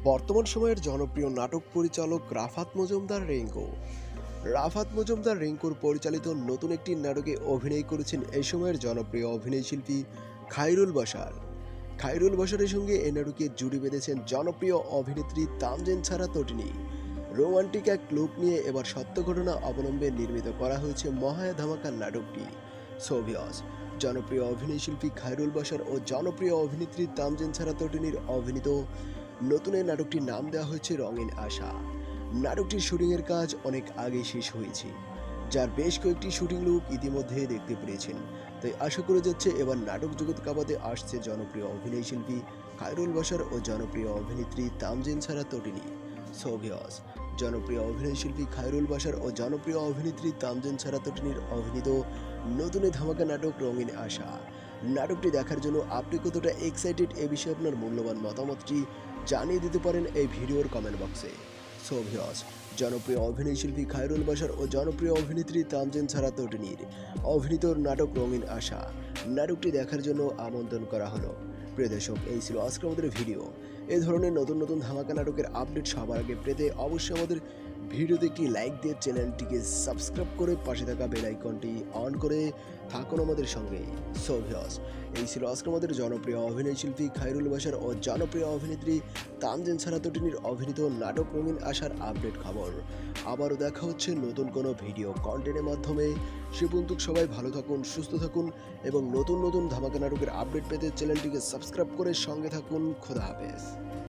বর্তমান সময়ের জনপ্রিয় নাটক পরিচালক রাফাত মজুমদার রিংকু। রাফাত মজুমদার রিংকুর পরিচালিত নতুন একটি নাটকে অভিনয় করেছেন এই সময়ের জনপ্রিয় অভিনয়শিল্পী খায়রুল বাশার। খায়রুল বাশারের সঙ্গে এই নাটকে জুড়ি বেঁধেছেন জনপ্রিয় অভিনেত্রী তামজিন ছাড়া তটিনী। রোমান্টিক এক লুক নিয়ে এবার সত্য ঘটনা অবলম্বনে নির্মিত করা হয়েছে মহায়া ধামাকা নাটকটি। সোভিয়স জনপ্রিয় অভিনয়শিল্পী খায়রুল বাশার ও জনপ্রিয় অভিনেত্রী তামজিন ছাড়া তটিনীর অভিনীত নতুন এই নাটকটির নাম দেওয়া হয়েছে রঙিন আশা। নাটকটির শুটিংয়ের কাজ অনেক আগে শেষ হয়েছে, যার বেশ কয়েকটি শুটিং লুক ইতিমধ্যে দেখতে পেয়েছেন। তাই আশা করা যাচ্ছে এবার নাটক জগৎ কাঁপাতে আসছে জনপ্রিয় অভিনয়শিল্পী খায়রুল বাশার ও জনপ্রিয় অভিনেত্রী তামজিন ছাড়া তটিনী। সোভিয়স জনপ্রিয় অভিনয়শিল্পী খায়রুল বাশার ও জনপ্রিয় অভিনেত্রী তামজিন ছাড়া তটিনীর অভিনীত নতুন এই ধামাকা নাটক রঙিন আশা। নাটকটি দেখার জন্য আপনি কতটা এক্সাইটেড এ বিষয়ে আপনার মূল্যবান মতামতটি জানিয়ে দিতে পারেন এই ভিডিওর কমেন্ট বক্সে। সোভিয়স জনপ্রিয় অভিনয়শিল্পী খায়রুল বাশার ও জনপ্রিয় অভিনেত্রী তামজিন ছাড়া তটিনীর অভিনীত নাটক রঙিন আশা নাটকটি দেখার জন্য আমন্ত্রণ করা হলো। প্রিয় দর্শক, এই ছিল আজকে আমাদের ভিডিও। এই ধরনের নতুন নতুন ধামাকা নাটকের আপডেট সবার আগে পেতে অবশ্যই আমাদের ভিডিওতে একটি লাইক দিয়ে চ্যানেলটিকে সাবস্ক্রাইব করে পাশে থাকা বেল আইকনটি অন করে থাকুন আমাদের সঙ্গে। সোভিয়স এই ছিল আজকে আমাদের জনপ্রিয় অভিনয়শিল্পী খায়রুল বাশার ও জনপ্রিয় অভিনেত্রী তামজিন ছাড়া তটিনীর অভিনীত নাটক রঙিন আশার আপডেট খবর। আবারও দেখা হচ্ছে নতুন কোনো ভিডিও কন্টেন্টের মাধ্যমে। সে পর্যন্ত সবাই ভালো থাকুন, সুস্থ থাকুন এবং নতুন নতুন ধামাকা নাটকের আপডেট পেতে চ্যানেলটিকে সাবস্ক্রাইব করে সঙ্গে থাকুন। খোদা হাফেজ।